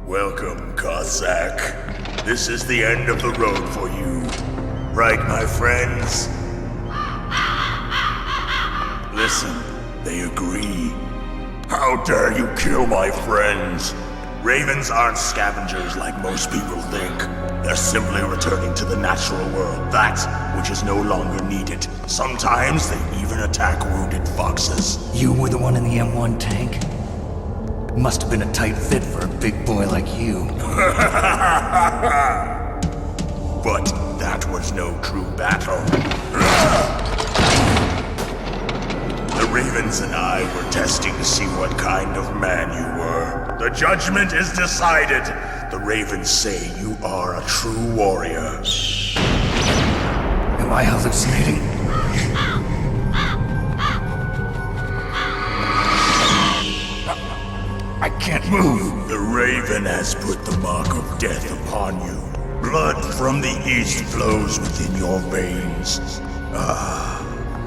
Welcome, Cossack. This is the end of the road for you. Right, my friends? Listen, they agree. How dare you kill my friends? Ravens aren't scavengers like most people think. They're simply returning to the natural world, that which is no longer needed. Sometimes they even attack wounded foxes. You were the one in the M1 tank? Must have been a tight fit for a big boy like you. But that was no true battle. The Ravens and I were testing to see what kind of man you were. The judgment is decided. The Ravens say you are a true warrior. Am I hallucinating? I can't move. The Raven has put the mark of death upon you. Blood from the east flows within your veins.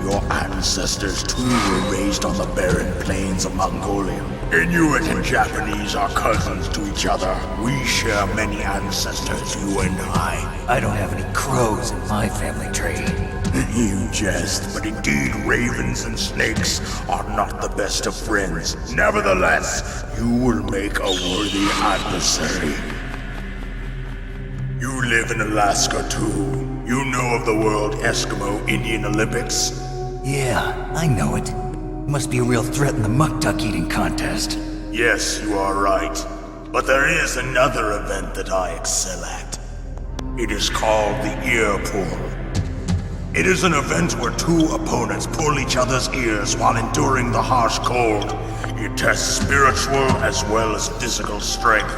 Your ancestors too were raised on the barren plains of Mongolia. Inuit and Japanese are cousins to each other. We share many ancestors, you and I. I don't have any crows in my family tree. You jest, but indeed ravens and snakes are not the best of friends. Nevertheless, you will make a worthy adversary. You live in Alaska too. You know of the World Eskimo Indian Olympics? Yeah, I know it. Must be a real threat in the muck-duck eating contest. Yes, you are right. But there is another event that I excel at. It is called the ear pull. It is an event where two opponents pull each other's ears while enduring the harsh cold. It tests spiritual as well as physical strength.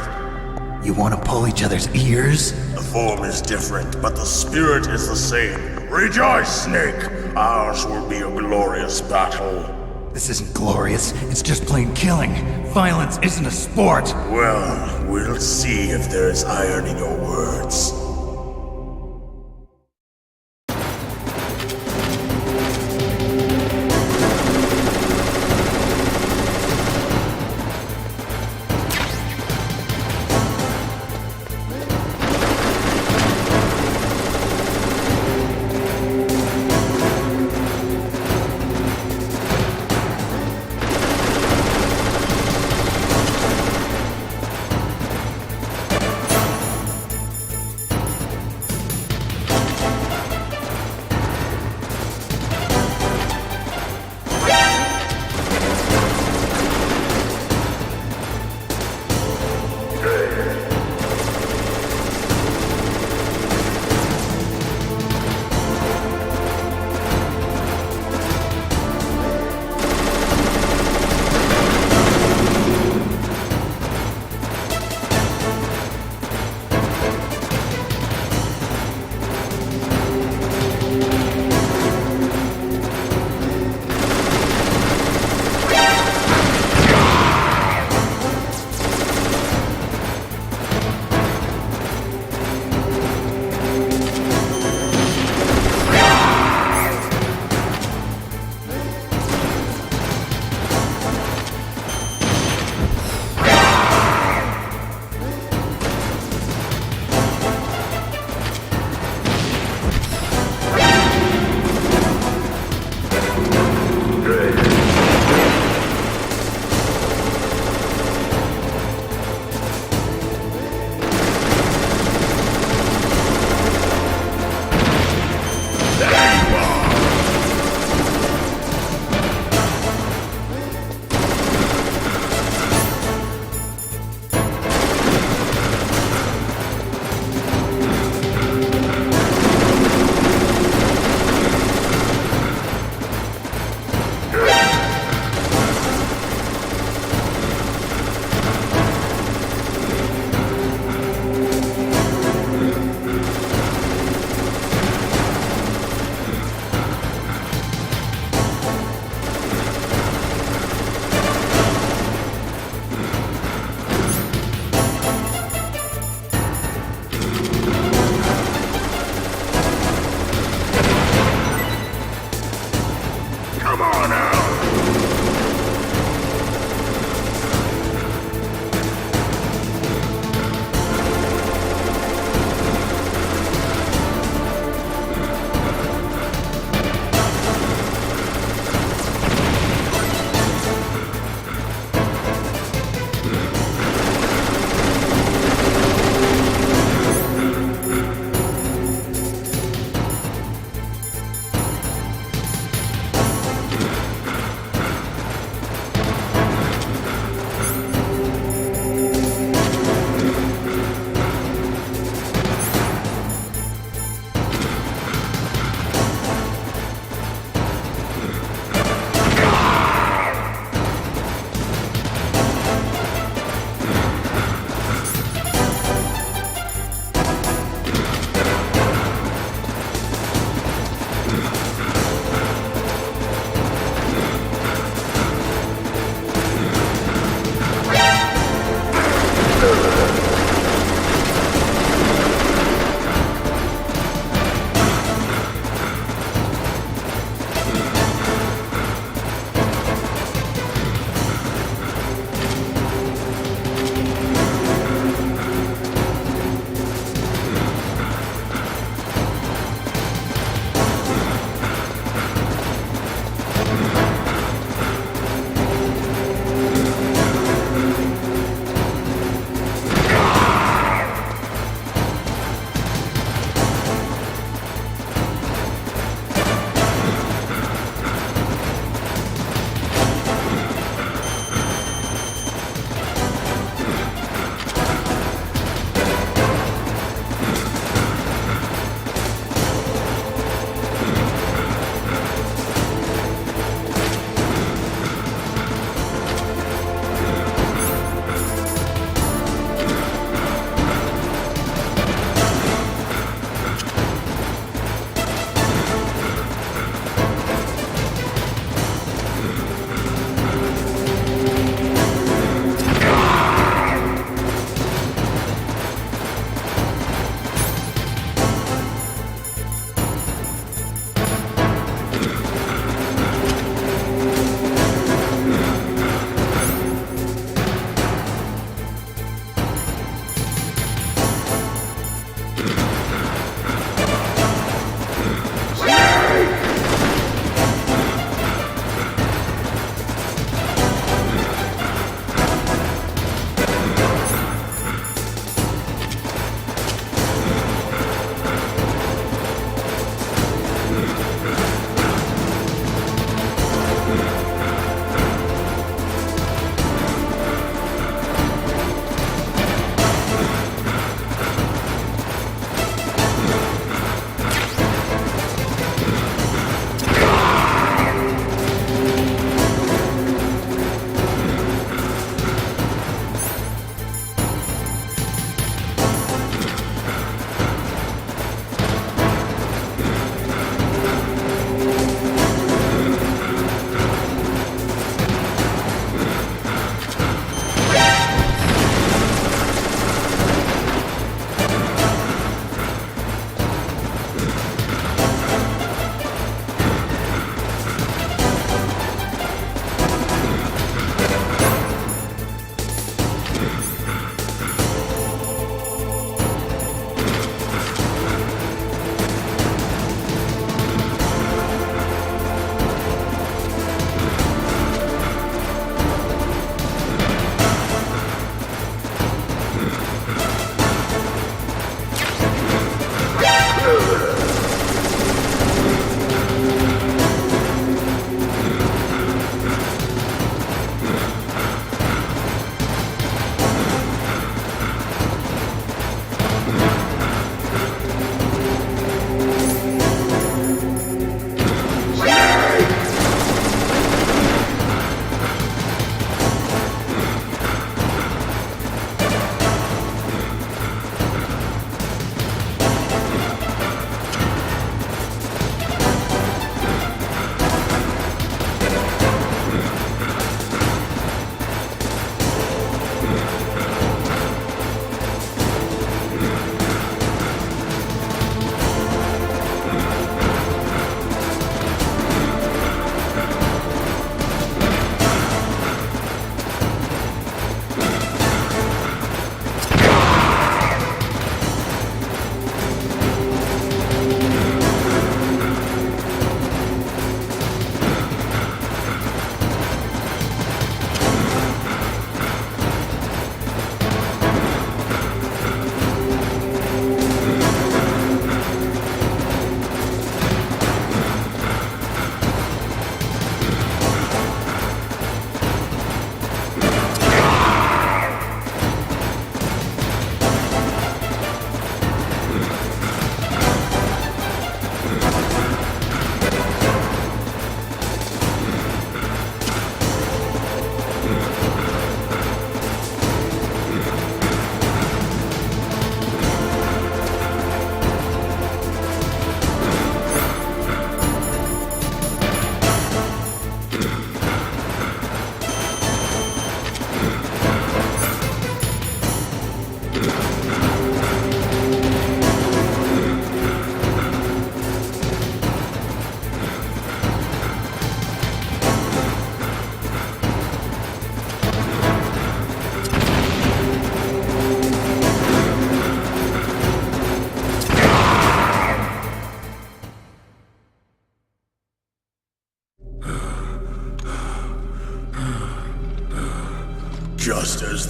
You want to pull each other's ears? The form is different, but the spirit is the same. Rejoice, Snake! Ours will be a glorious battle. This isn't glorious, it's just plain killing. Violence isn't a sport. Well, we'll see if there's iron in your words.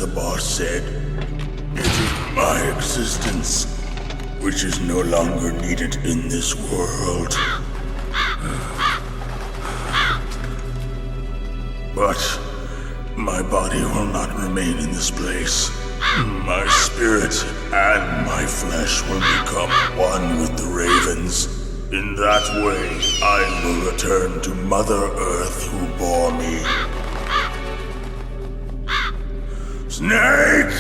the boss said, it is my existence which is no longer needed in this world. But my body will not remain in this place. My spirit and my flesh will become one with the ravens. In that way, I will return to Mother Earth who bore me. Snake!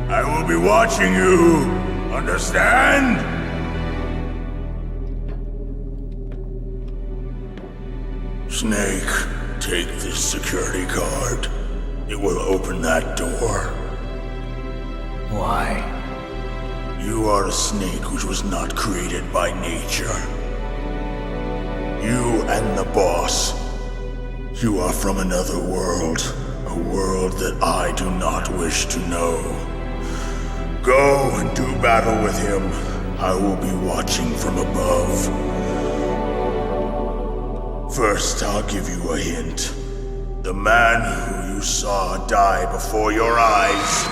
I will be watching you. Understand? Snake, take this security card. It will open that door. Why? You are a snake which was not created by nature. You and the boss. You are from another world. A world that I do not wish to know. Go and do battle with him. I will be watching from above. First, I'll give you a hint. The man who you saw die before your eyes.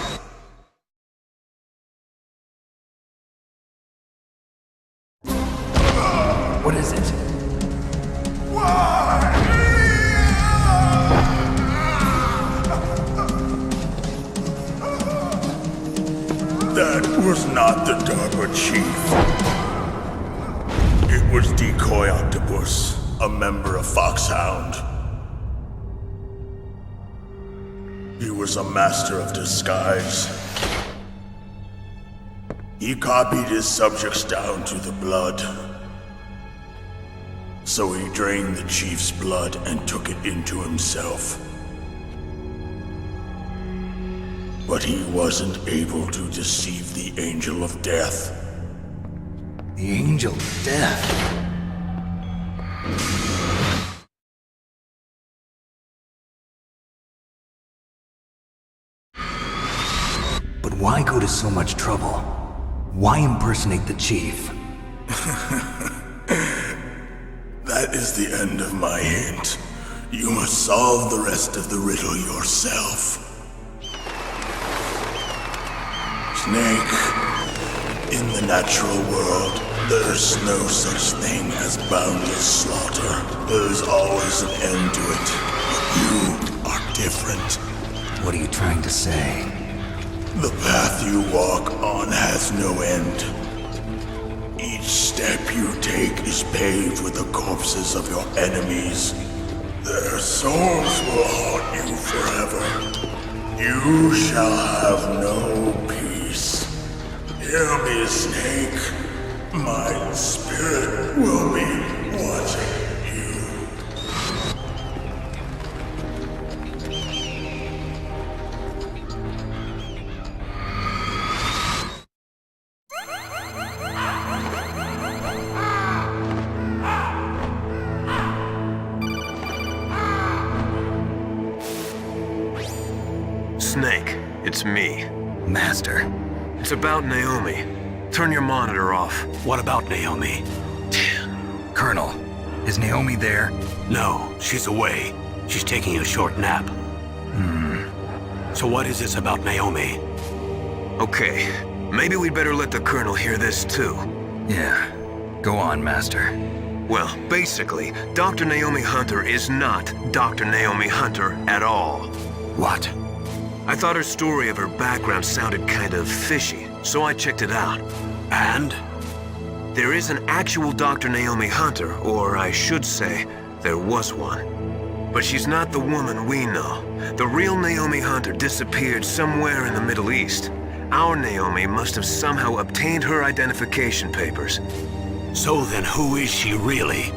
What is it? That was not the DARPA chief. It was Decoy Octopus, a member of Foxhound. He was a master of disguise. He copied his subjects down to the blood. So he drained the chief's blood and took it into himself. But he wasn't able to deceive the Angel of Death. The Angel of Death? But why go to so much trouble? Why impersonate the chief? That is the end of my hint. You must solve the rest of the riddle yourself. Snake, in the natural world, there's no such thing as boundless slaughter. There's always an end to it. But you are different. What are you trying to say? The path you walk on has no end. Each step you take is paved with the corpses of your enemies. Their souls will haunt you forever. You shall have no peace. Hear me, Snake. My spirit will be watching you. Snake, it's me. Master. It's about Naomi. Turn your monitor off. What about Naomi? Colonel, is Naomi there? No, she's away. She's taking a short nap. So what is this about Naomi? Okay, maybe we'd better let the Colonel hear this too. Yeah. Go on, Master. Well, basically, Dr. Naomi Hunter is not Dr. Naomi Hunter at all. What? I thought her story of her background sounded kind of fishy, so I checked it out. And? There is an actual Dr. Naomi Hunter, or I should say, there was one. But she's not the woman we know. The real Naomi Hunter disappeared somewhere in the Middle East. Our Naomi must have somehow obtained her identification papers. So then who is she really?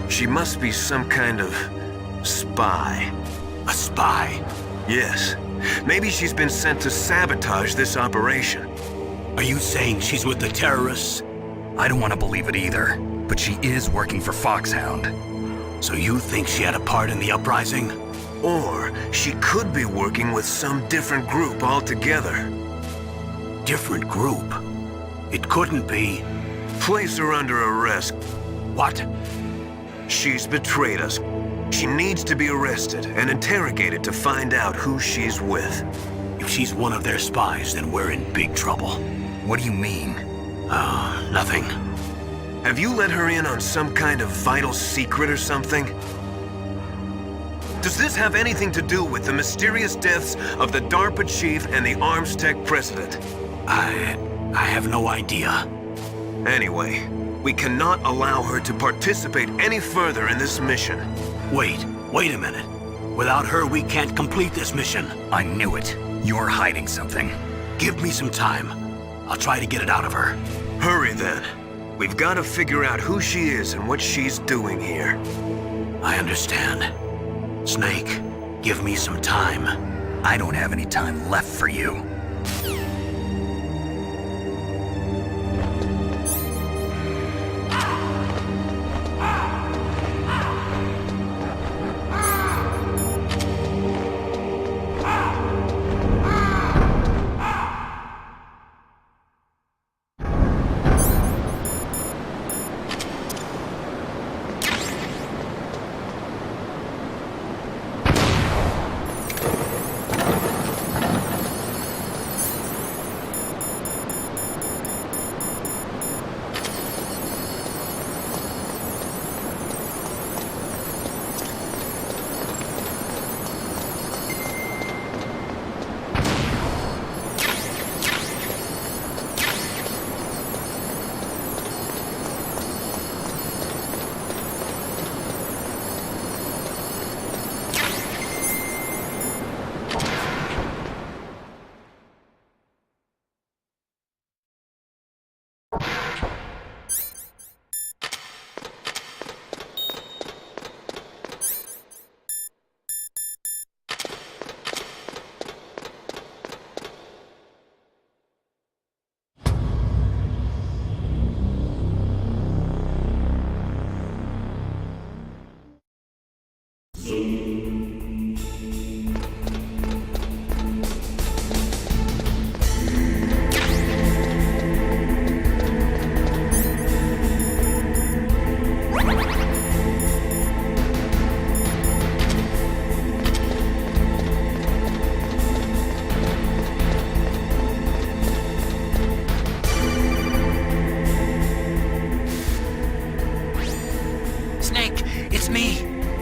She must be some kind of spy. A spy? Yes. Maybe she's been sent to sabotage this operation. Are you saying she's with the terrorists? I don't want to believe it either, but she is working for Foxhound. So you think she had a part in the uprising? Or she could be working with some different group altogether. Different group? It couldn't be. Place her under arrest. What? She's betrayed us. She needs to be arrested and interrogated to find out who she's with. If she's one of their spies, then we're in big trouble. What do you mean? Nothing. Have you let her in on some kind of vital secret or something? Does this have anything to do with the mysterious deaths of the DARPA chief and the Arms Tech president? I have no idea. Anyway, we cannot allow her to participate any further in this mission. Wait a minute. Without her, we can't complete this mission. I knew it. You're hiding something. Give me some time. I'll try to get it out of her. Hurry then. We've got to figure out who she is and what she's doing here. I understand. Snake, give me some time. I don't have any time left for you.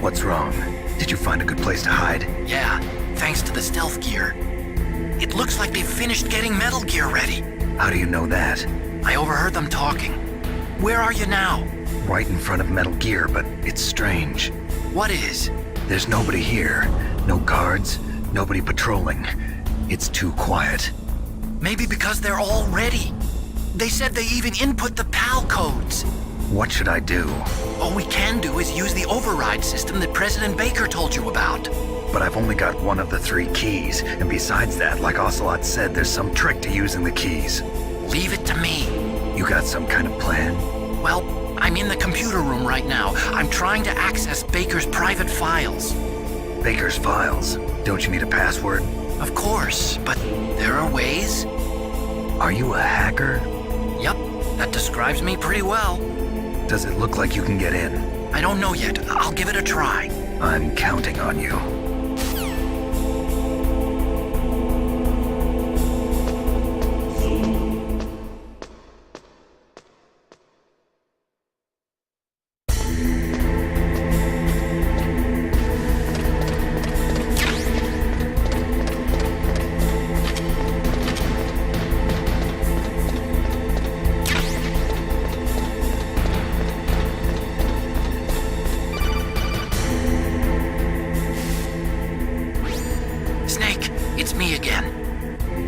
What's wrong? Did you find a good place to hide? Yeah, thanks to the stealth gear. It looks like they've finished getting Metal Gear ready. How do you know that? I overheard them talking. Where are you now? Right in front of Metal Gear, but it's strange. What is? There's nobody here. No guards, nobody patrolling. It's too quiet. Maybe because they're all ready. They said they even input the PAL codes. What should I do? All we can do is use the override system that President Baker told you about. But I've only got one of the 3 keys, and besides that, like Ocelot said, there's some trick to using the keys. Leave it to me. You got some kind of plan? Well, I'm in the computer room right now. I'm trying to access Baker's private files. Baker's files? Don't you need a password? Of course, but there are ways. Are you a hacker? Yep, that describes me pretty well. Does it look like you can get in? I don't know yet. I'll give it a try. I'm counting on you.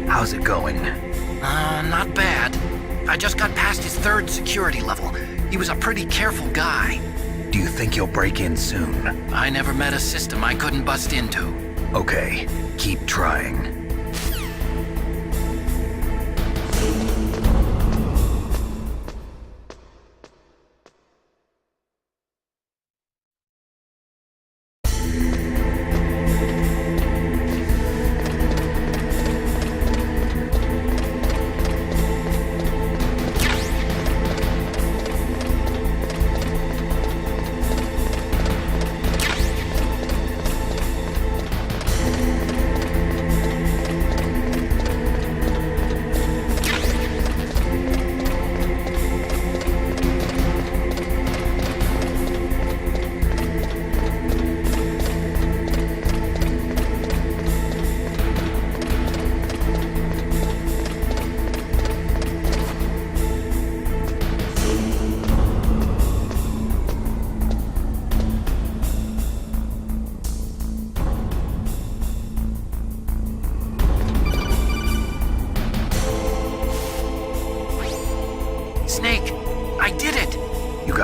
How's it going? Not bad. I just got past his 3rd security level. He was a pretty careful guy. Do you think you'll break in soon? I never met a system I couldn't bust into. Okay, keep trying.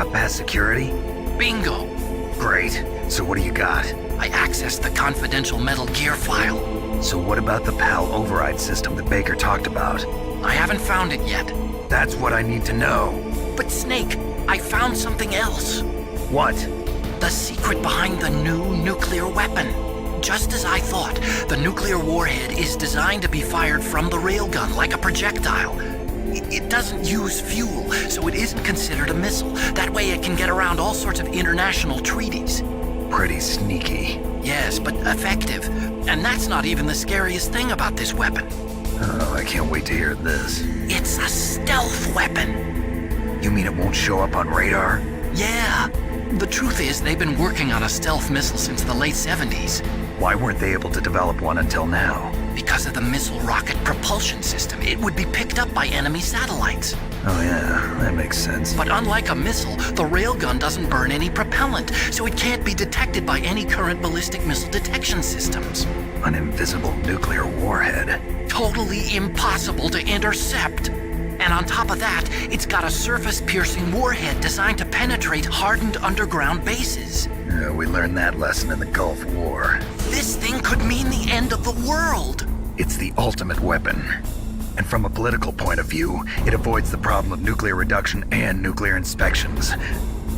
got past security? Bingo! Great. So what do you got? I accessed the confidential Metal Gear file. So what about the PAL override system that Baker talked about? I haven't found it yet. That's what I need to know. But Snake, I found something else. What? The secret behind the new nuclear weapon. Just as I thought, the nuclear warhead is designed to be fired from the railgun like a projectile. It doesn't use fuel, so it isn't considered a missile. That way it can get around all sorts of international treaties. Pretty sneaky. Yes, but effective. And that's not even the scariest thing about this weapon. Oh, I can't wait to hear this. It's a stealth weapon. You mean it won't show up on radar? Yeah. The truth is, they've been working on a stealth missile since the late 70s. Why weren't they able to develop one until now? Because of the missile rocket propulsion system, it would be picked up by enemy satellites. Oh yeah, that makes sense. But unlike a missile, the railgun doesn't burn any propellant, so it can't be detected by any current ballistic missile detection systems. An invisible nuclear warhead. Totally impossible to intercept. And on top of that, it's got a surface-piercing warhead designed to penetrate hardened underground bases. We learned that lesson in the Gulf War. This thing could mean the end of the world. It's the ultimate weapon. And from a political point of view, it avoids the problem of nuclear reduction and nuclear inspections.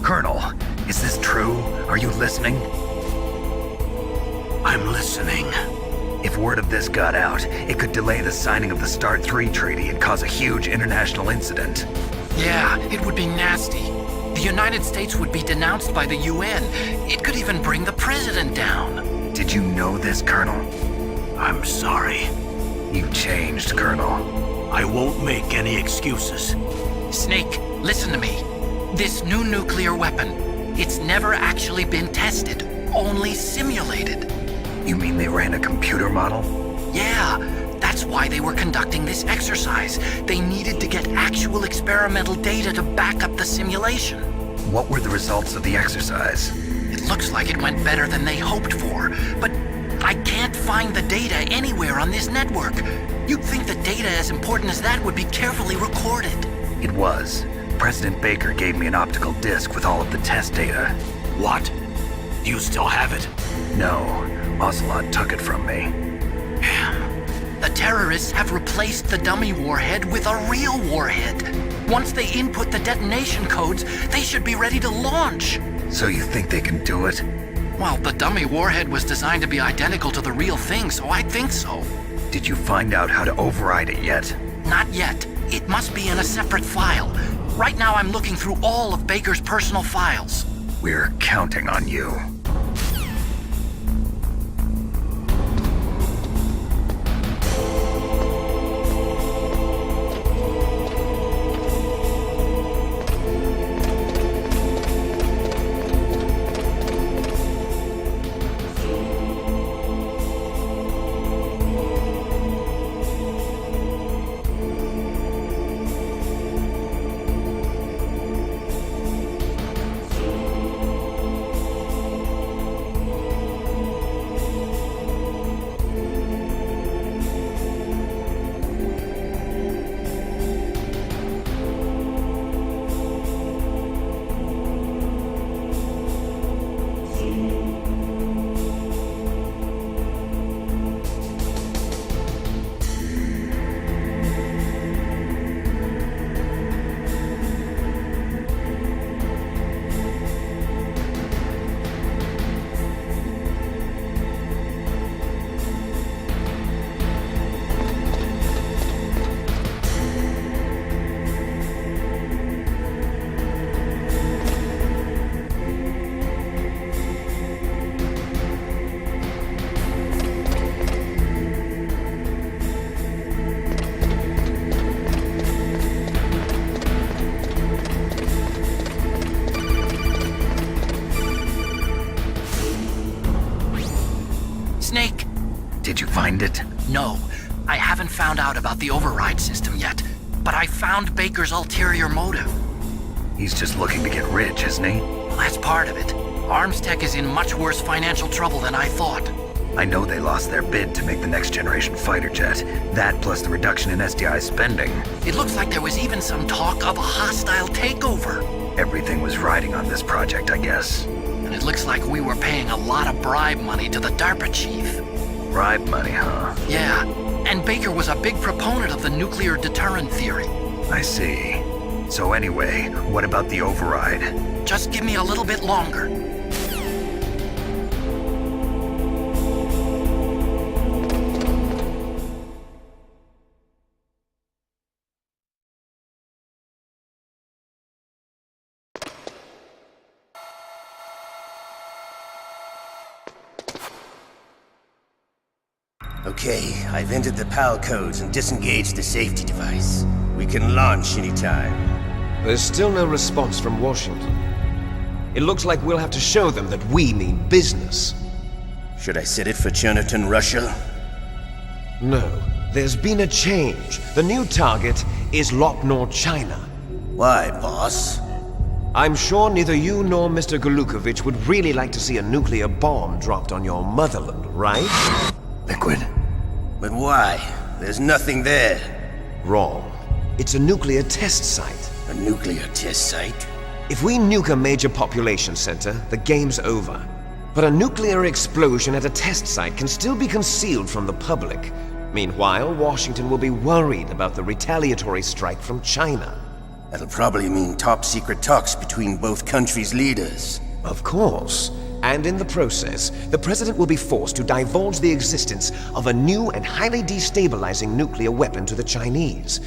Colonel, is this true? Are you listening? I'm listening. If word of this got out, it could delay the signing of the START 3 treaty and cause a huge international incident. Yeah, it would be nasty. The United States would be denounced by the UN. It could even bring the president down. Did you know this, Colonel? I'm sorry. You changed, Colonel. I won't make any excuses. Snake, listen to me. This new nuclear weapon, it's never actually been tested, only simulated. You mean they ran a computer model? Yeah, that's why they were conducting this exercise. They needed to get actual experimental data to back up the simulation. What were the results of the exercise? It looks like it went better than they hoped for, but I can't find the data anywhere on this network. You'd think the data as important as that would be carefully recorded. It was. President Baker gave me an optical disc with all of the test data. What? Do you still have it? No, Ocelot took it from me. The terrorists have replaced the dummy warhead with a real warhead. Once they input the detonation codes, they should be ready to launch. So you think they can do it? Well, the dummy warhead was designed to be identical to the real thing, so I think so. Did you find out how to override it yet? Not yet. It must be in a separate file. Right now I'm looking through all of Baker's personal files. We're counting on you. Snake! Did you find it? No, I haven't found out about the override system yet, but I found Baker's ulterior motive. He's just looking to get rich, isn't he? Well, that's part of it. Arms Tech is in much worse financial trouble than I thought. I know they lost their bid to make the next generation fighter jet. That plus the reduction in SDI spending. It looks like there was even some talk of a hostile takeover. Everything was riding on this project, I guess. And it looks like we were paying a lot of bribe money to the DARPA chief. Bribe money, huh? Yeah, and Baker was a big proponent of the nuclear deterrent theory. I see. So anyway, what about the override? Just give me a little bit longer. Okay, I've entered the PAL codes and disengaged the safety device. We can launch anytime. There's still no response from Washington. It looks like we'll have to show them that we mean business. Should I set it for Cherniton, Russia? No, there's been a change. The new target is Lopnor, China. Why, boss? I'm sure neither you nor Mr. Golukovich would really like to see a nuclear bomb dropped on your motherland, right? Liquid. But why? There's nothing there. Wrong. It's a nuclear test site. A nuclear test site? If we nuke a major population center, the game's over. But a nuclear explosion at a test site can still be concealed from the public. Meanwhile, Washington will be worried about the retaliatory strike from China. That'll probably mean top-secret talks between both countries' leaders. Of course. And in the process, the President will be forced to divulge the existence of a new and highly destabilizing nuclear weapon to the Chinese.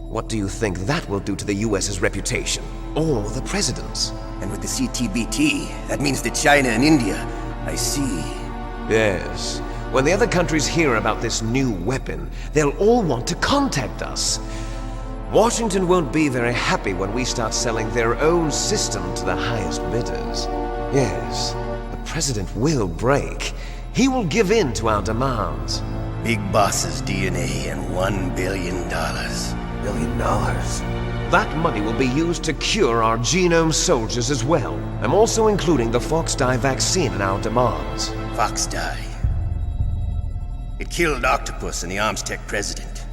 What do you think that will do to the US's reputation? Or the President's? And with the CTBT, that means that China and India. I see. Yes. When the other countries hear about this new weapon, they'll all want to contact us. Washington won't be very happy when we start selling their own system to the highest bidders. Yes, the President will break. He will give in to our demands. Big Boss's DNA and $1 billion. $1 billion? That money will be used to cure our genome soldiers as well. I'm also including the Fox-Die vaccine in our demands. Fox-Die. It killed Octopus and the Armstech president.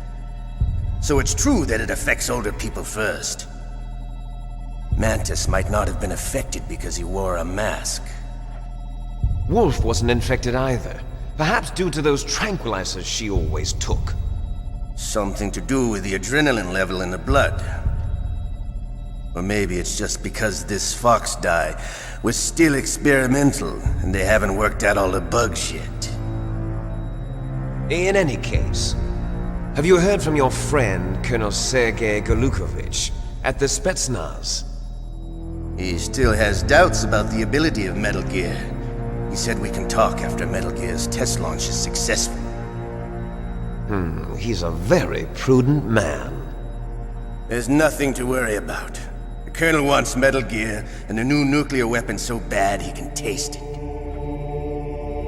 So it's true that it affects older people first. Mantis might not have been affected because he wore a mask. Wolf wasn't infected either. Perhaps due to those tranquilizers she always took. Something to do with the adrenaline level in the blood. Or maybe it's just because this Fox-Die was still experimental and they haven't worked out all the bugs yet. In any case, have you heard from your friend, Colonel Sergei Golukovich, at the Spetsnaz? He still has doubts about the ability of Metal Gear. He said we can talk after Metal Gear's test launch is successful. He's a very prudent man. There's nothing to worry about. The Colonel wants Metal Gear and the new nuclear weapon so bad he can taste it.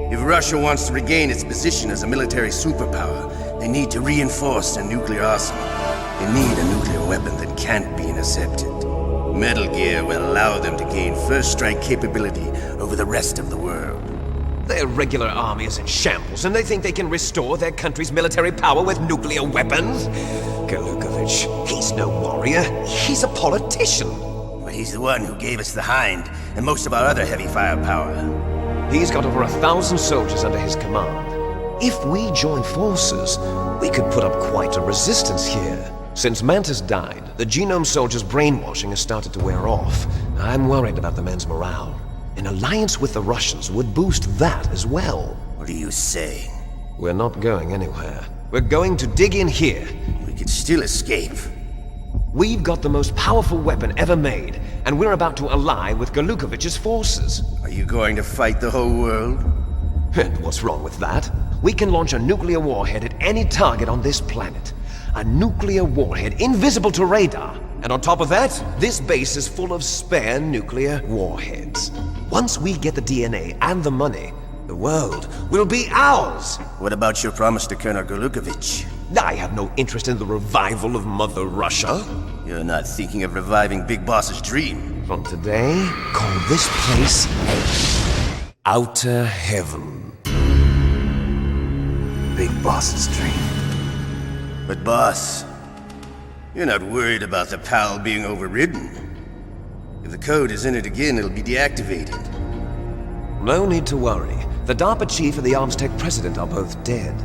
If Russia wants to regain its position as a military superpower, they need to reinforce their nuclear arsenal. They need a nuclear weapon that can't be intercepted. Metal Gear will allow them to gain first strike capability over the rest of the world. Their regular army is in shambles, and they think they can restore their country's military power with nuclear weapons? Golukovich, he's no warrior. He's a politician. But he's the one who gave us the Hind and most of our other heavy firepower. He's got over 1,000 soldiers under his command. If we join forces, we could put up quite a resistance here. Since Mantis died, the genome soldiers' brainwashing has started to wear off. I'm worried about the man's morale. An alliance with the Russians would boost that as well. What are you saying? We're not going anywhere. We're going to dig in here. We could still escape. We've got the most powerful weapon ever made, and we're about to ally with Golukovich's forces. Are you going to fight the whole world? And what's wrong with that? We can launch a nuclear warhead at any target on this planet. A nuclear warhead invisible to radar. And on top of that, this base is full of spare nuclear warheads. Once we get the DNA and the money, the world will be ours! What about your promise to Colonel Golukovich? I have no interest in the revival of Mother Russia. You're not thinking of reviving Big Boss's dream. From today, call this place Outer Heaven. boss's dream. But boss, you're not worried about the PAL being overridden. If the code is in it again, it'll be deactivated. No need to worry. The DARPA chief and the Armstech president are both dead.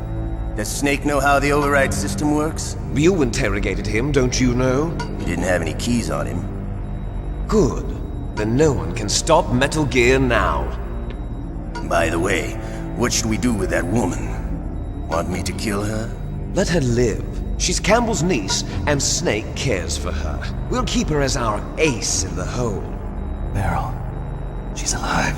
Does Snake know how the override system works? You interrogated him, don't you know? He didn't have any keys on him. Good. Then no one can stop Metal Gear now. By the way, what should we do with that woman? Want me to kill her? Let her live. She's Campbell's niece, and Snake cares for her. We'll keep her as our ace in the hole. Meryl, she's alive.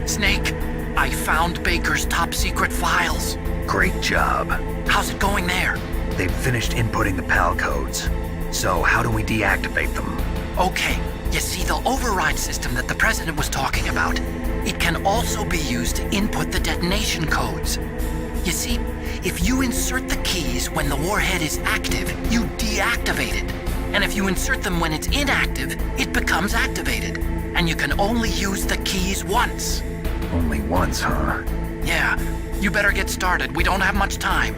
Snake, I found Baker's top-secret files. Great job. How's it going there? They've finished inputting the PAL codes. So how do we deactivate them? Okay, you see the override system that the President was talking about? It can also be used to input the detonation codes. You see, if you insert the keys when the warhead is active, you deactivate it. And if you insert them when it's inactive, it becomes activated. And you can only use the keys once. Only once, huh? Yeah, you better get started. We don't have much time.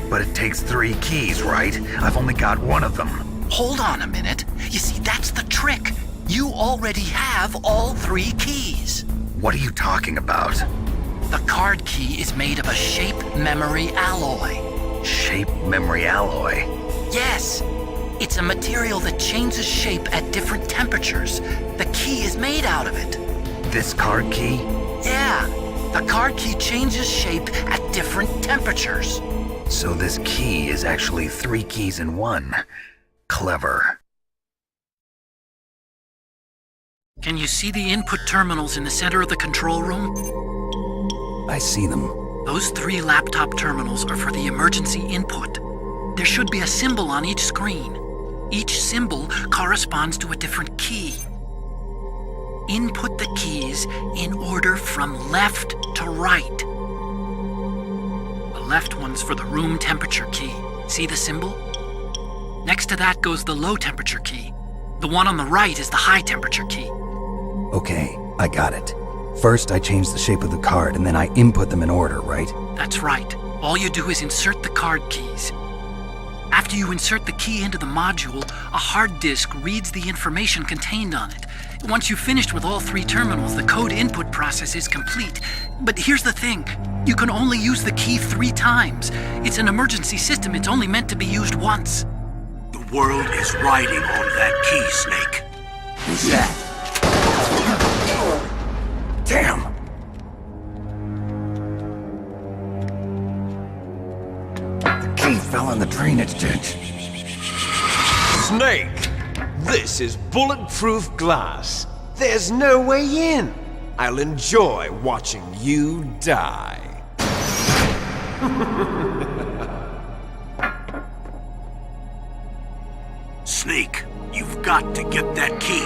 But it takes 3 keys, right? I've only got 1 of them. Hold on a minute. You see, that's the trick. You already have all 3 keys. What are you talking about? The card key is made of a shape memory alloy. Shape memory alloy? Yes. It's a material that changes shape at different temperatures. The key is made out of it. This card key? Yeah. The card key changes shape at different temperatures. So this key is actually 3 keys in 1. Clever. Can you see the input terminals in the center of the control room? I see them. Those 3 laptop terminals are for the emergency input. There should be a symbol on each screen. Each symbol corresponds to a different key. Input the keys in order from left to right. The left one's for the room temperature key. See the symbol? Next to that goes the low temperature key. The one on the right is the high temperature key. Okay, I got it. First, I change the shape of the card, and then I input them in order, right? That's right. All you do is insert the card keys. After you insert the key into the module, a hard disk reads the information contained on it. Once you've finished with all 3 terminals, the code input process is complete. But here's the thing. You can only use the key 3 times. It's an emergency system. It's only meant to be used once. The world is riding on that key, Snake. Who's that? Damn! The key fell in the drainage ditch. Snake! This is bulletproof glass. There's no way in. I'll enjoy watching you die. Snake, you've got to get that key.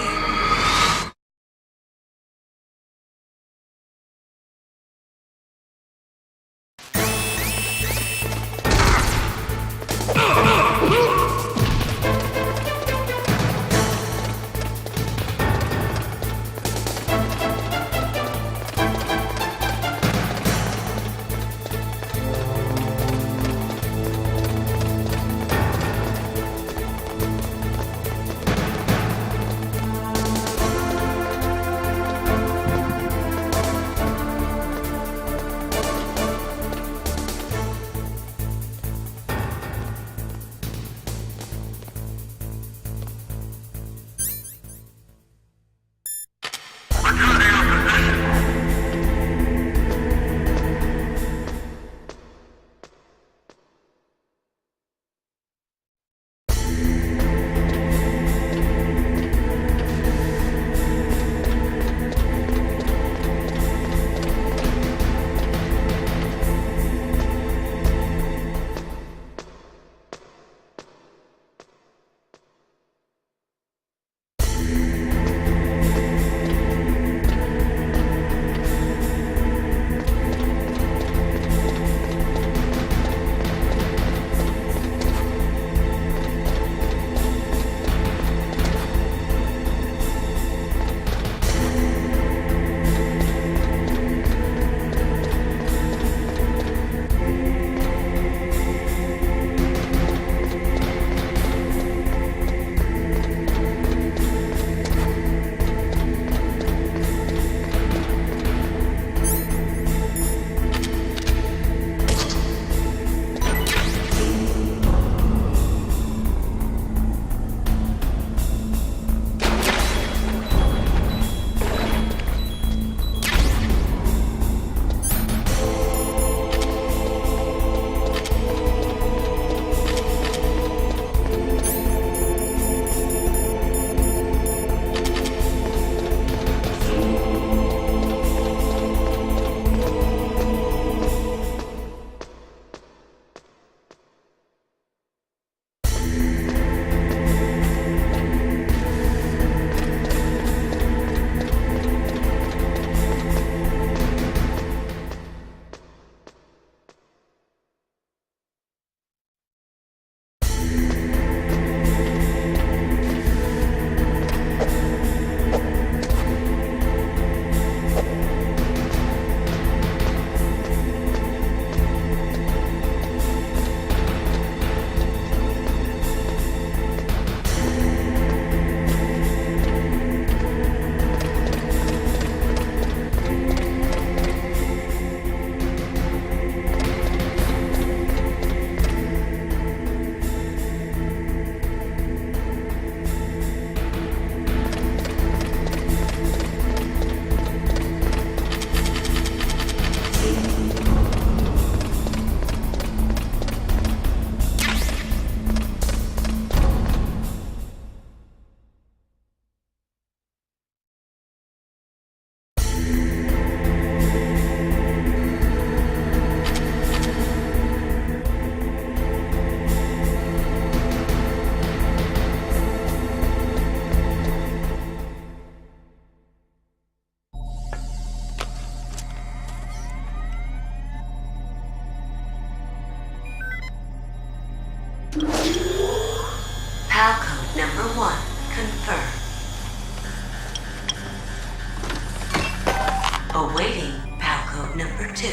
Awaiting PAL code number 2.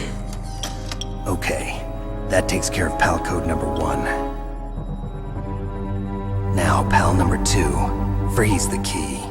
Okay, that takes care of PAL code number 1. Now, PAL number 2, freeze the key.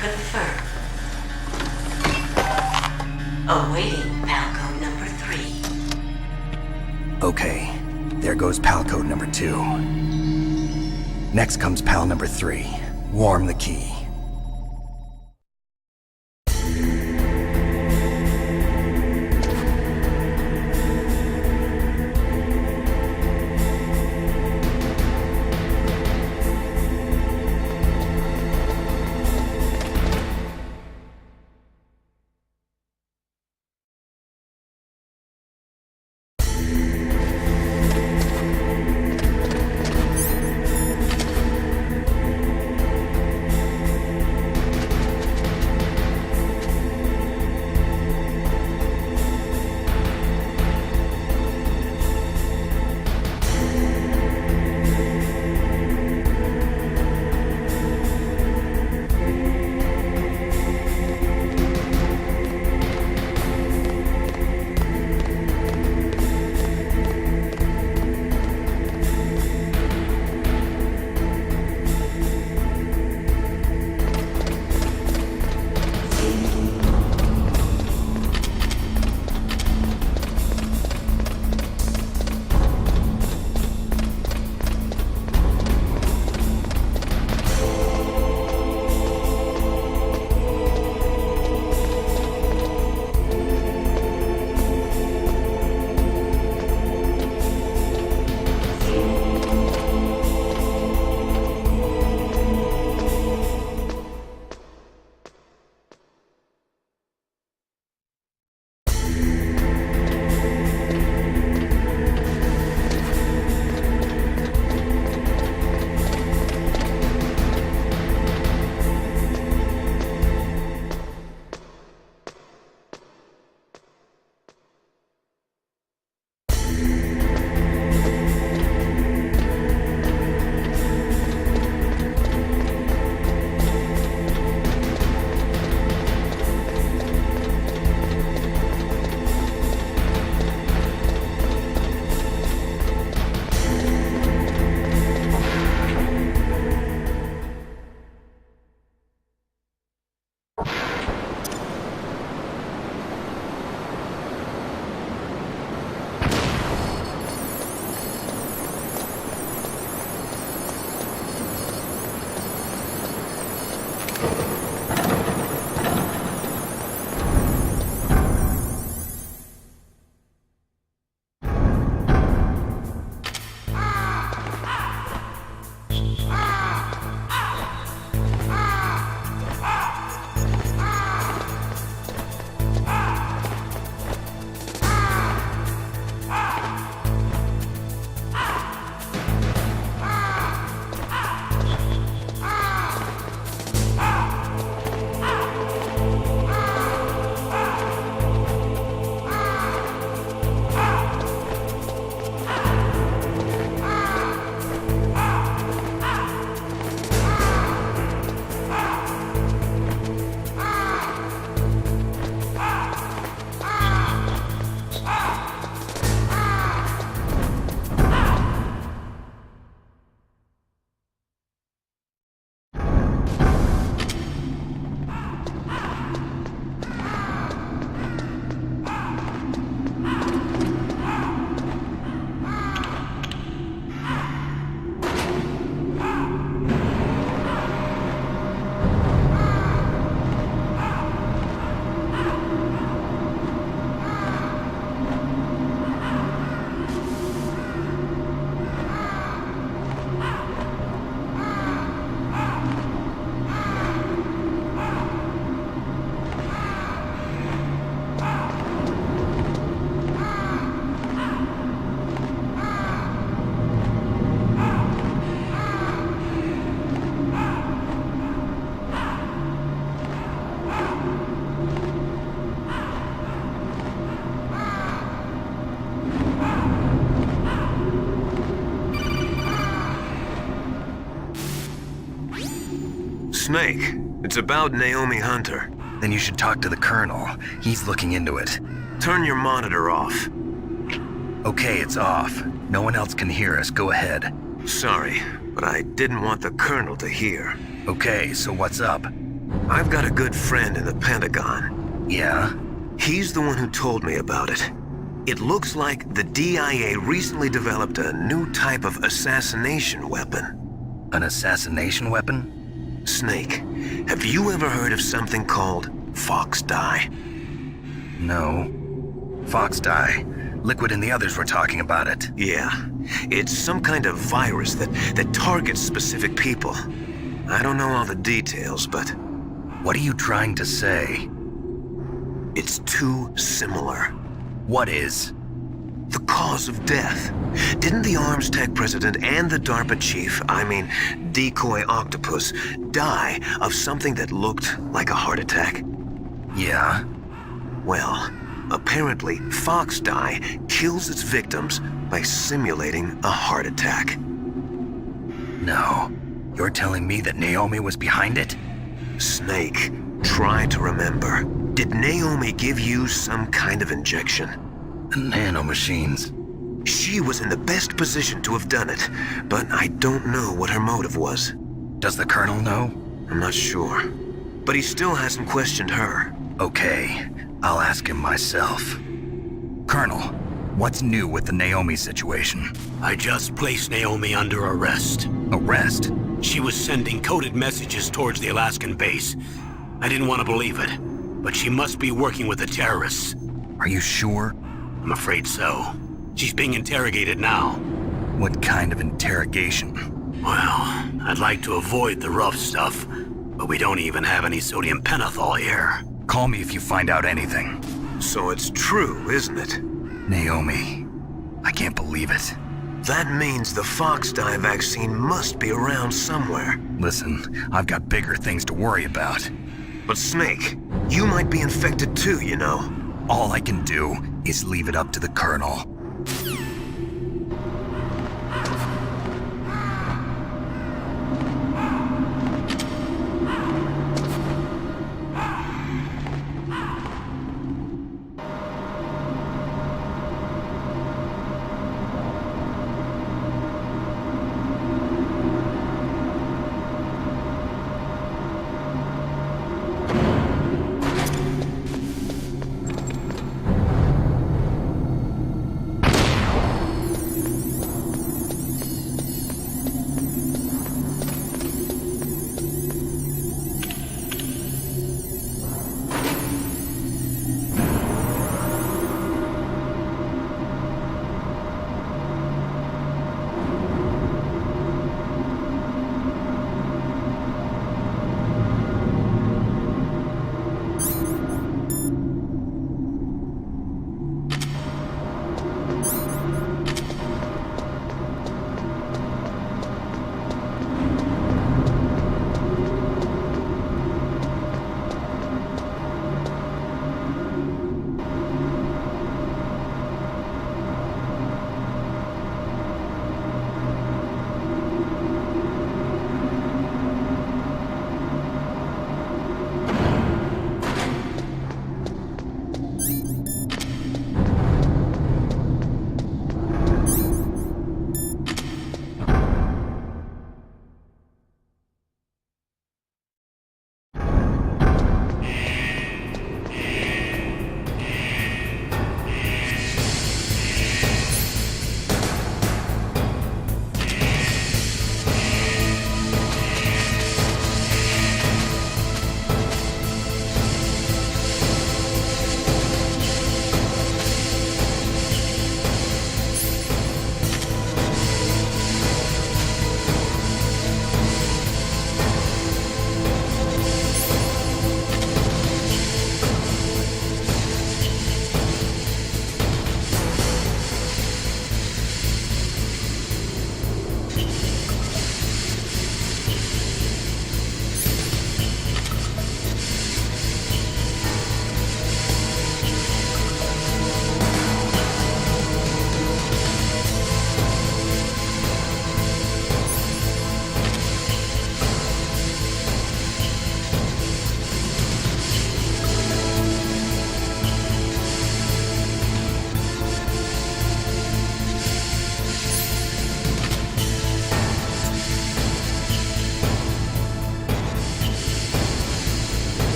Confirmed. Awaiting Palco number 3. Okay, there goes pal code number 2. Next comes pal number 3. Warm the key. Snake, it's about Naomi Hunter. Then you should talk to the Colonel. He's looking into it. Turn your monitor off. Okay, it's off. No one else can hear us. Go ahead. Sorry, but I didn't want the Colonel to hear. Okay, so what's up? I've got a good friend in the Pentagon. Yeah? He's the one who told me about it. It looks like the DIA recently developed a new type of assassination weapon. An assassination weapon? Snake, have you ever heard of something called Fox Dye? No. Fox dye. Liquid and the others were talking about it. Yeah. It's some kind of virus that targets specific people. I don't know all the details, but What are you trying to say? it's too similar. What is? The cause of death. Didn't the Arms Tech president and the DARPA chief, Decoy Octopus, die of something that looked like a heart attack? Yeah? Well, apparently Fox Dye kills its victims by simulating a heart attack. No. You're telling me that Naomi was behind it? Snake, try to remember. Did Naomi give you some kind of injection? The nanomachines. She was in the best position to have done it, but I don't know what her motive was. Does the Colonel know? I'm not sure. But he still hasn't questioned her. Okay, I'll ask him myself. Colonel, what's new with the Naomi situation? I just placed Naomi under arrest. Arrest? She was sending coded messages towards the Alaskan base. I didn't want to believe it, but she must be working with the terrorists. Are you sure? I'm afraid so. She's being interrogated now. What kind of interrogation? Well, I'd like to avoid the rough stuff, but we don't even have any sodium pentothal here. Call me if you find out anything. So it's true, isn't it? Naomi, I can't believe it. That means the Fox Dye vaccine must be around somewhere. Listen, I've got bigger things to worry about. But Snake, you might be infected too, you know. All I can do is leave it up to the Colonel.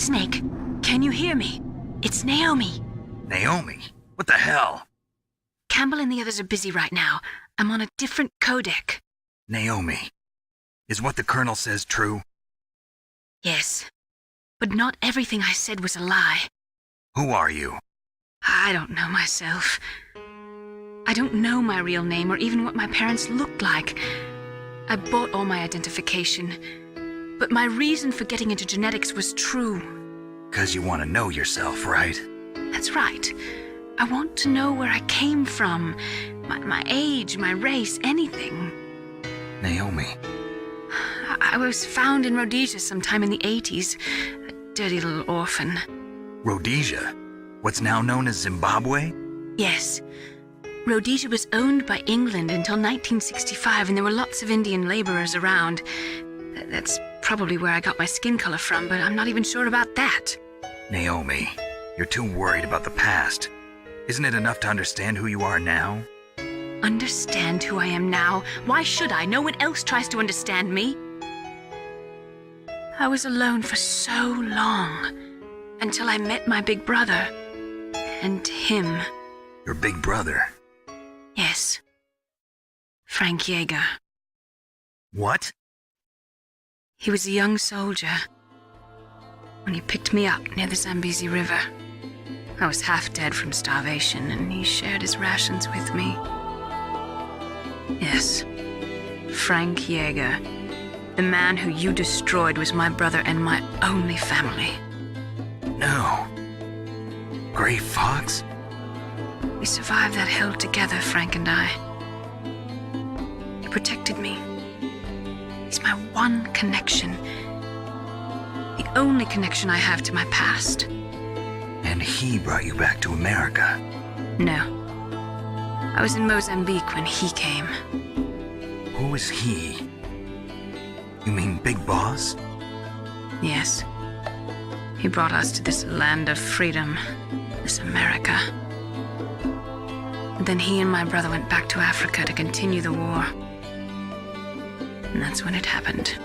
Snake, can you hear me? It's Naomi. Naomi? What the hell? Campbell and the others are busy right now. I'm on a different codec. Naomi, is what the Colonel says true? Yes, but not everything I said was a lie. Who are you? I don't know myself. I don't know my real name or even what my parents looked like. I bought all my identification, but my reason for getting into genetics was true. 'Cause you want to know yourself, right? That's right. I want to know where I came from, my age, my race, anything. Naomi. I was found in Rhodesia sometime in the 80s, a dirty little orphan. Rhodesia? What's now known as Zimbabwe? Yes. Rhodesia was owned by England until 1965, and there were lots of Indian laborers around. That's probably where I got my skin color from, but I'm not even sure about that. Naomi, you're too worried about the past. Isn't it enough to understand who you are now? Understand who I am now? Why should I? No one else tries to understand me. I was alone for so long, until I met my big brother. And him. Your big brother? Yes. Frank Yeager. What? He was a young soldier when he picked me up near the Zambezi River. I was half dead from starvation, and he shared his rations with me. Yes, Frank Yeager. The man who you destroyed was my brother and my only family. No. Gray Fox? We survived that hell together, Frank and I. He protected me. He's my one connection. The only connection I have to my past. And he brought you back to America? No. I was in Mozambique when he came. Who is he? You mean Big Boss? Yes. He brought us to this land of freedom, this America. And then he and my brother went back to Africa to continue the war. And that's when it happened.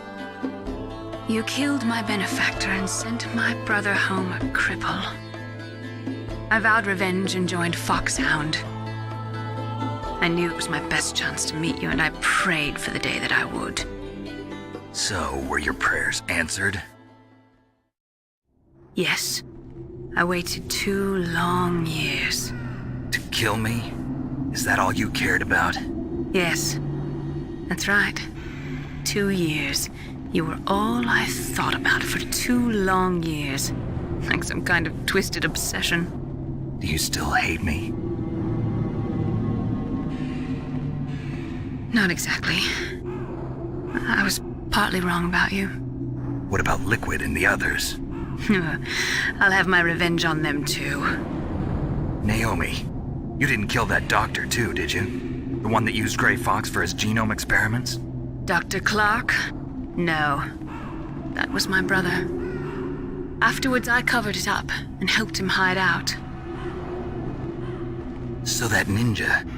You killed my benefactor and sent my brother home a cripple. I vowed revenge and joined Foxhound. I knew it was my best chance to meet you, and I prayed for the day that I would. So, were your prayers answered? Yes. I waited 2 long years. To kill me? Is that all you cared about? Yes. That's right. 2 years. You were all I thought about for 2 long years. Like some kind of twisted obsession. Do you still hate me? Not exactly. I was partly wrong about you. What about Liquid and the others? I'll have my revenge on them too. Naomi, you didn't kill that doctor too, did you? The one that used Gray Fox for his genome experiments? Dr. Clark? No. That was my brother. Afterwards, I covered it up and helped him hide out. So that ninja,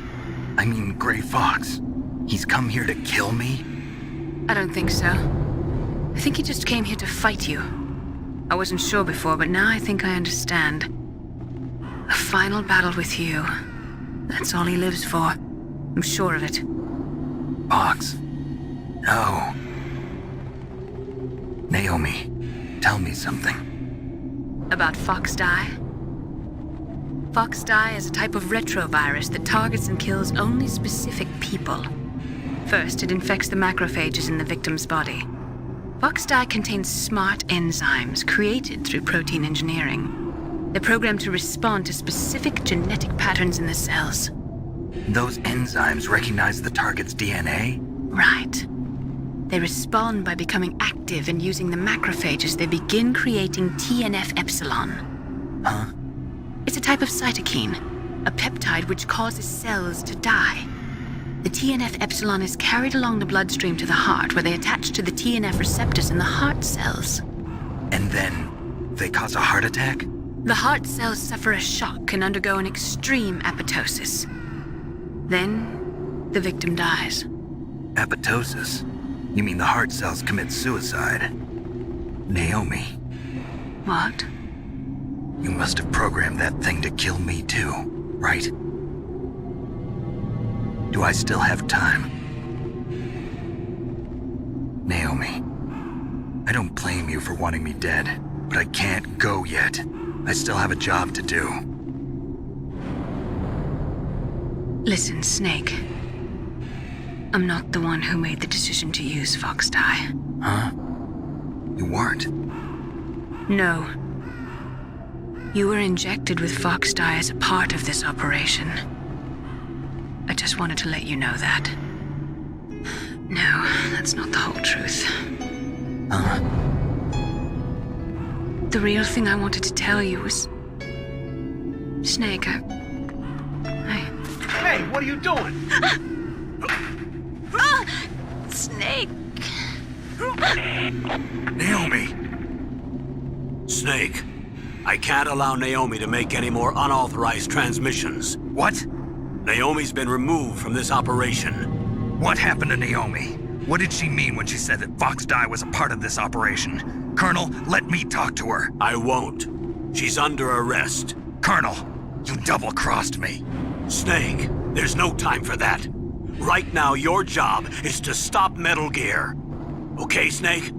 I mean Gray Fox, he's come here to kill me? I don't think so. I think he just came here to fight you. I wasn't sure before, but now I think I understand. A final battle with you. That's all he lives for. I'm sure of it. Fox. No. Naomi, tell me something. About Fox Die? Fox Die is a type of retrovirus that targets and kills only specific people. First, it infects the macrophages in the victim's body. Fox Die contains smart enzymes created through protein engineering. They're programmed to respond to specific genetic patterns in the cells. Those enzymes recognize the target's DNA? Right. They respond by becoming active and using the macrophages. They begin creating TNF-epsilon. Huh? It's a type of cytokine, a peptide which causes cells to die. The TNF-epsilon is carried along the bloodstream to the heart, where they attach to the TNF receptors in the heart cells. And then they cause a heart attack? The heart cells suffer a shock and undergo an extreme apoptosis. Then, the victim dies. Apoptosis? You mean the heart cells commit suicide? Naomi, What? You must have programmed that thing to kill me too, right? Do I still have time? Naomi, I don't blame you for wanting me dead, but I can't go yet. I still have a job to do. Listen, Snake. I'm not the one who made the decision to use Fox Dye. Huh? You weren't? No. You were injected with Fox Dye as a part of this operation. I just wanted to let you know that. No, that's not the whole truth. Huh? The real thing I wanted to tell you was... Snake, Hey, what are you doing? Snake! Naomi! Snake, I can't allow Naomi to make any more unauthorized transmissions. What? Naomi's been removed from this operation. What happened to Naomi? What did she mean when she said that Fox Dye was a part of this operation? Colonel, let me talk to her. I won't. She's under arrest. Colonel, you double-crossed me. Snake, there's no time for that. Right now, your job is to stop Metal Gear. Okay, Snake?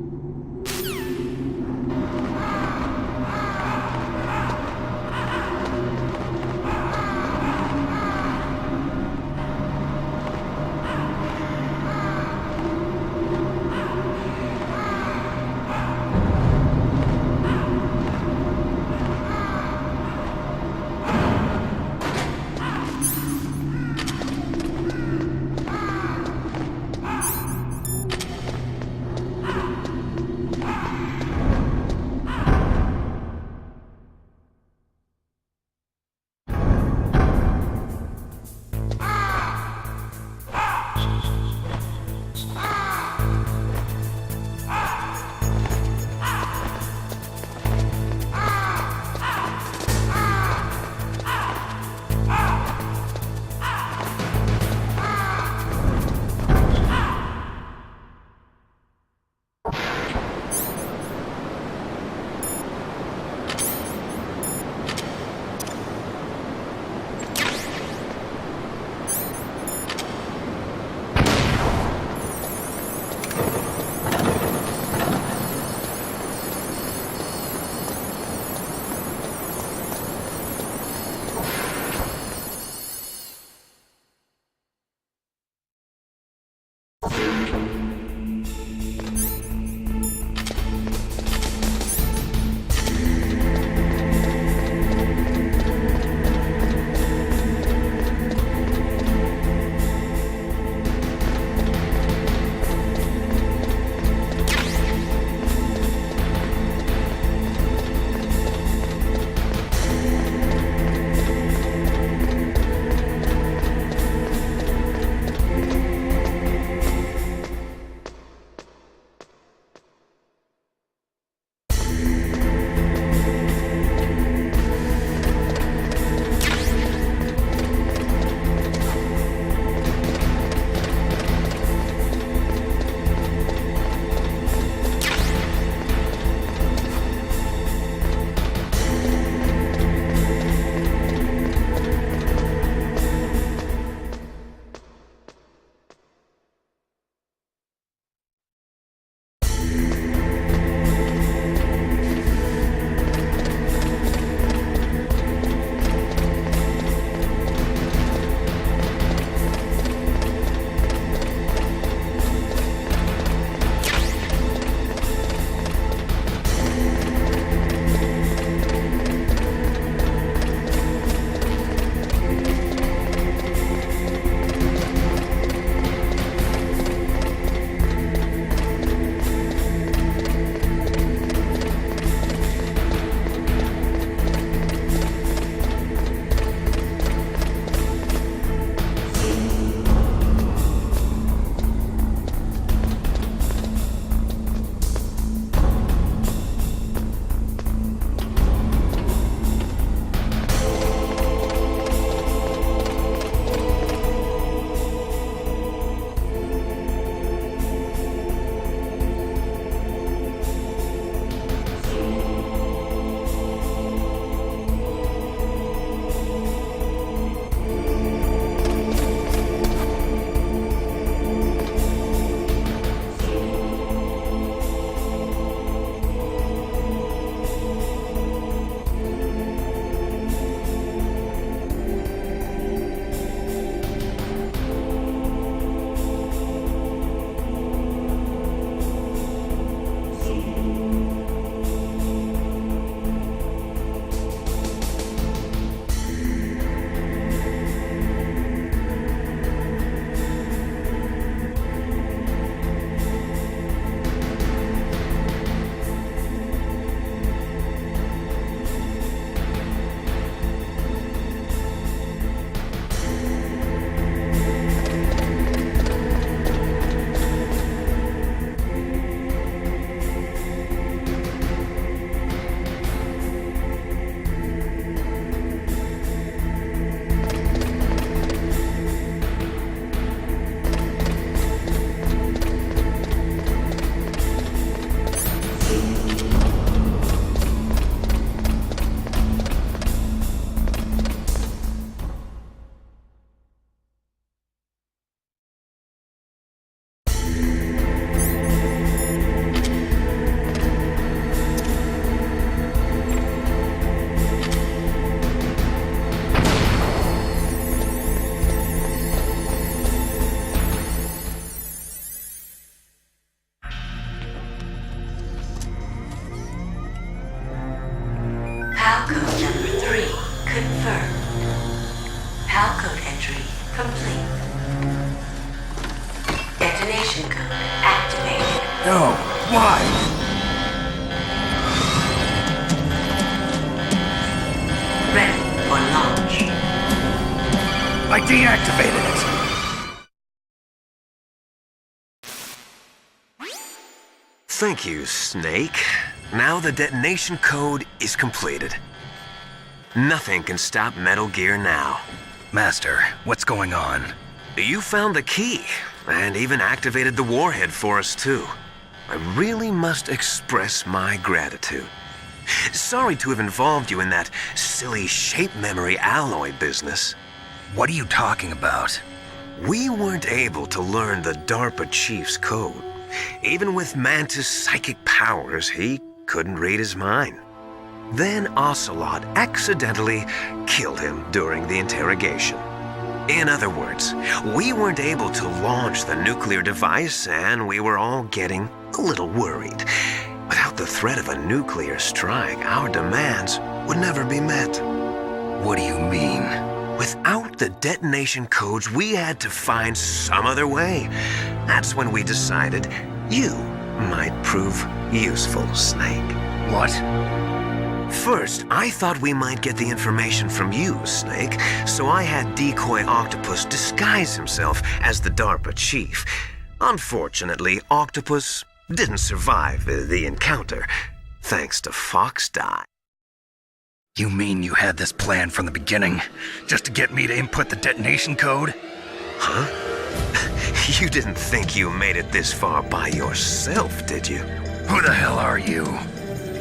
No, why? Ready for launch. I deactivated it. Thank you, Snake. Now the detonation code is completed. Nothing can stop Metal Gear now. Master, what's going on? You found the key, and even activated the warhead for us, too. I really must express my gratitude. Sorry to have involved you in that silly shape memory alloy business. What are you talking about? We weren't able to learn the DARPA chief's code. Even with Mantis' psychic powers, he couldn't read his mind. Then Ocelot accidentally killed him during the interrogation. In other words, we weren't able to launch the nuclear device, and we were all getting a little worried. Without the threat of a nuclear strike, our demands would never be met. What do you mean? Without the detonation codes, we had to find some other way. That's when we decided you might prove useful, Snake. What? First, I thought we might get the information from you, Snake, so I had Decoy Octopus disguise himself as the DARPA chief. Unfortunately, Octopus didn't survive the encounter, thanks to Fox Die. You mean you had this plan from the beginning, just to get me to input the detonation code? Huh? You didn't think you made it this far by yourself, did you? Who the hell are you?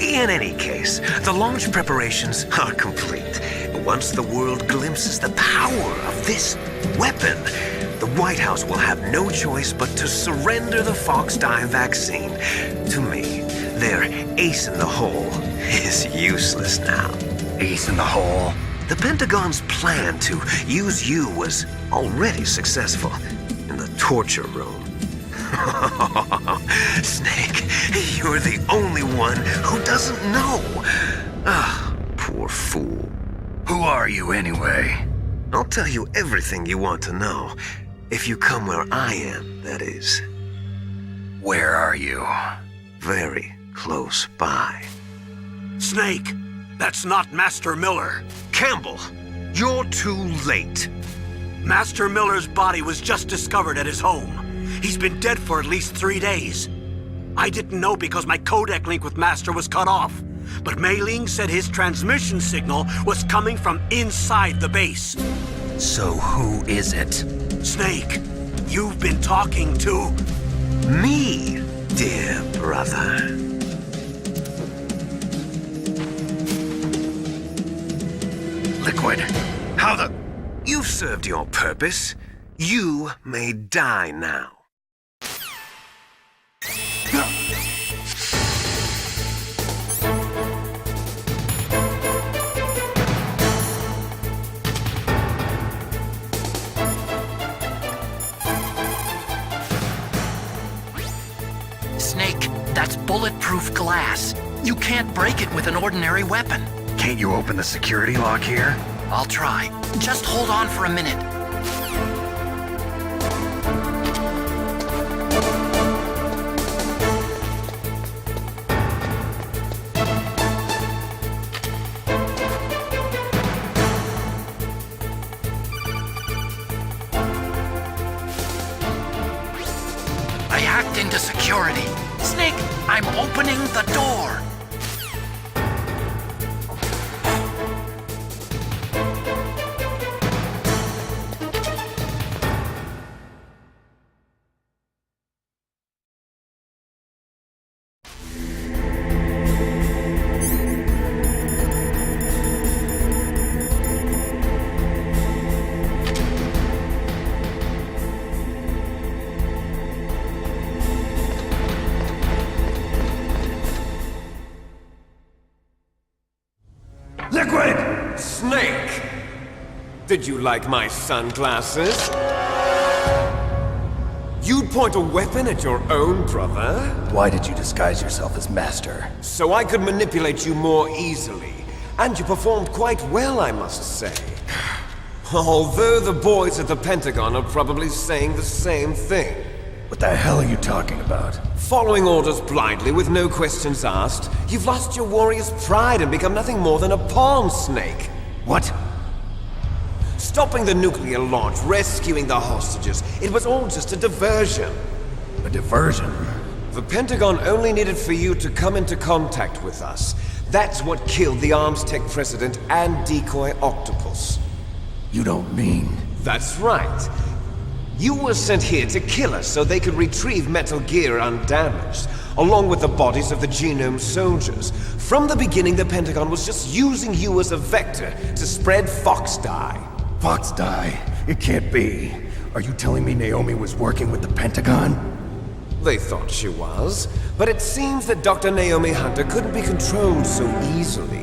In any case, the launch preparations are complete. Once the world glimpses the power of this weapon, the White House will have no choice but to surrender the Fox Die vaccine to me. Their ace in the hole is useless now. Ace in the hole? The Pentagon's plan to use you was already successful in the torture room. Snake, you're the only one who doesn't know. Ah, poor fool. Who are you anyway? I'll tell you everything you want to know. If you come where I am, that is. Where are you? Very close by. Snake, that's not Master Miller. Campbell, you're too late. Master Miller's body was just discovered at his home. He's been dead for at least 3 days. I didn't know because my codec link with Master was cut off. But Mei Ling said his transmission signal was coming from inside the base. So who is it? Snake, you've been talking to... Me, dear brother. Liquid, how the... You've served your purpose. You may die now. Snake, that's bulletproof glass. You can't break it with an ordinary weapon. Can't you open the security lock here? I'll try. Just hold on for a minute. I hacked into security. Snake, I'm opening the door. Liquid! Snake! Did you like my sunglasses? You'd point a weapon at your own brother? Why did you disguise yourself as Master? So I could manipulate you more easily. And you performed quite well, I must say. Although the boys at the Pentagon are probably saying the same thing. What the hell are you talking about? Following orders blindly with no questions asked, you've lost your warrior's pride and become nothing more than a pawn snake. What? Stopping the nuclear launch, rescuing the hostages, it was all just a diversion. A diversion? The Pentagon only needed for you to come into contact with us. That's what killed the Arms Tech president and decoy octopus. You don't mean... That's right. You were sent here to kill us so they could retrieve Metal Gear undamaged, along with the bodies of the Genome soldiers. From the beginning, the Pentagon was just using you as a vector to spread Fox dye. Fox dye? It can't be. Are you telling me Naomi was working with the Pentagon? They thought she was, but it seems that Dr. Naomi Hunter couldn't be controlled so easily.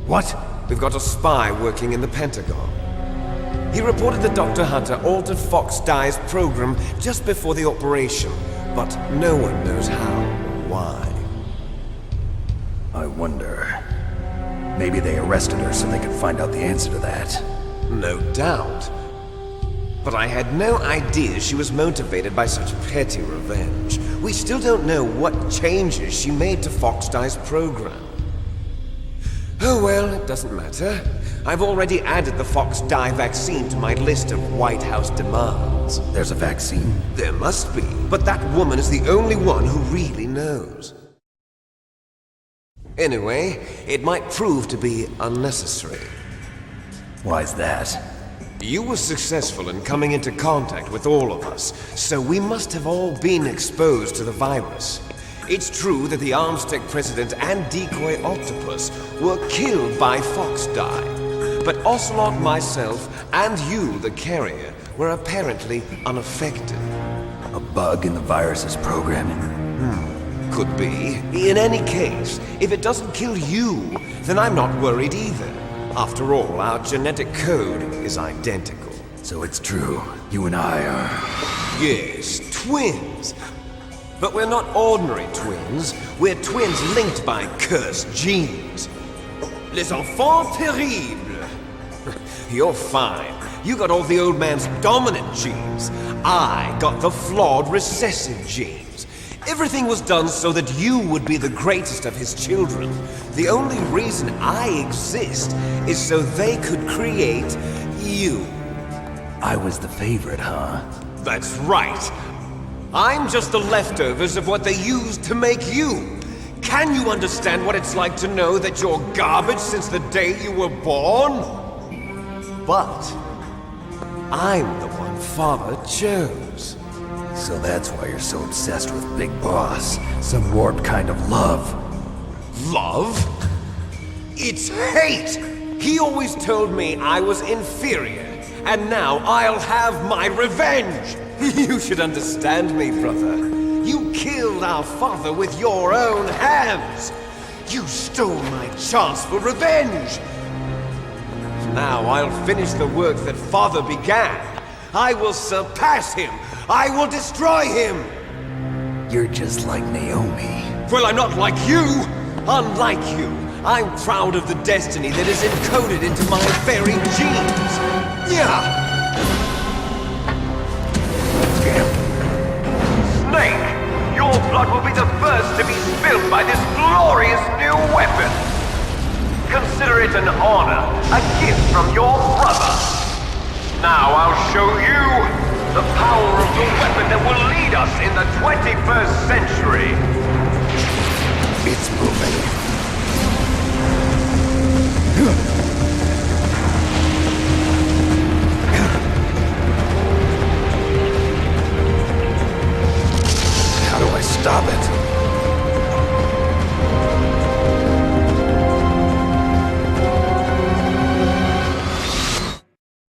What? We've got a spy working in the Pentagon. He reported that Dr. Hunter altered Fox Dye's program just before the operation, but no one knows how or why. I wonder... Maybe they arrested her so they could find out the answer to that. No doubt. But I had no idea she was motivated by such petty revenge. We still don't know what changes she made to Fox Dye's program. Oh well, it doesn't matter. I've already added the Fox Dye vaccine to my list of White House demands. There's a vaccine? There must be, but that woman is the only one who really knows. Anyway, it might prove to be unnecessary. Why's that? You were successful in coming into contact with all of us, so we must have all been exposed to the virus. It's true that the Arms Tech president and decoy octopus were killed by Fox Dye, but Ocelot, myself, and you, the carrier, were apparently unaffected. A bug in the virus's programming? Could be. In any case, if it doesn't kill you, then I'm not worried either. After all, our genetic code is identical. So it's true. You and I are... Yes, twins. But we're not ordinary twins. We're twins linked by cursed genes. Les enfants terribles. You're fine. You got all the old man's dominant genes. I got the flawed recessive genes. Everything was done so that you would be the greatest of his children. The only reason I exist is so they could create you. I was the favorite, huh? That's right. I'm just the leftovers of what they used to make you. Can you understand what it's like to know that you're garbage since the day you were born? But I'm the one Father chose. So that's why you're so obsessed with Big Boss. Some warped kind of love. Love? It's hate! He always told me I was inferior, and now I'll have my revenge! You should understand me, brother. You killed our father with your own hands! You stole my chance for revenge! Now I'll finish the work that Father began. I will surpass him! I will destroy him! You're just like Naomi. Well, I'm not like you! Unlike you, I'm proud of the destiny that is encoded into my very genes! Yeah! Snake, your blood will be the first to be spilled by this glorious new weapon! Consider it an honor, a gift from your brother! Now I'll show you the power of the weapon that will lead us in the 21st century! It's moving.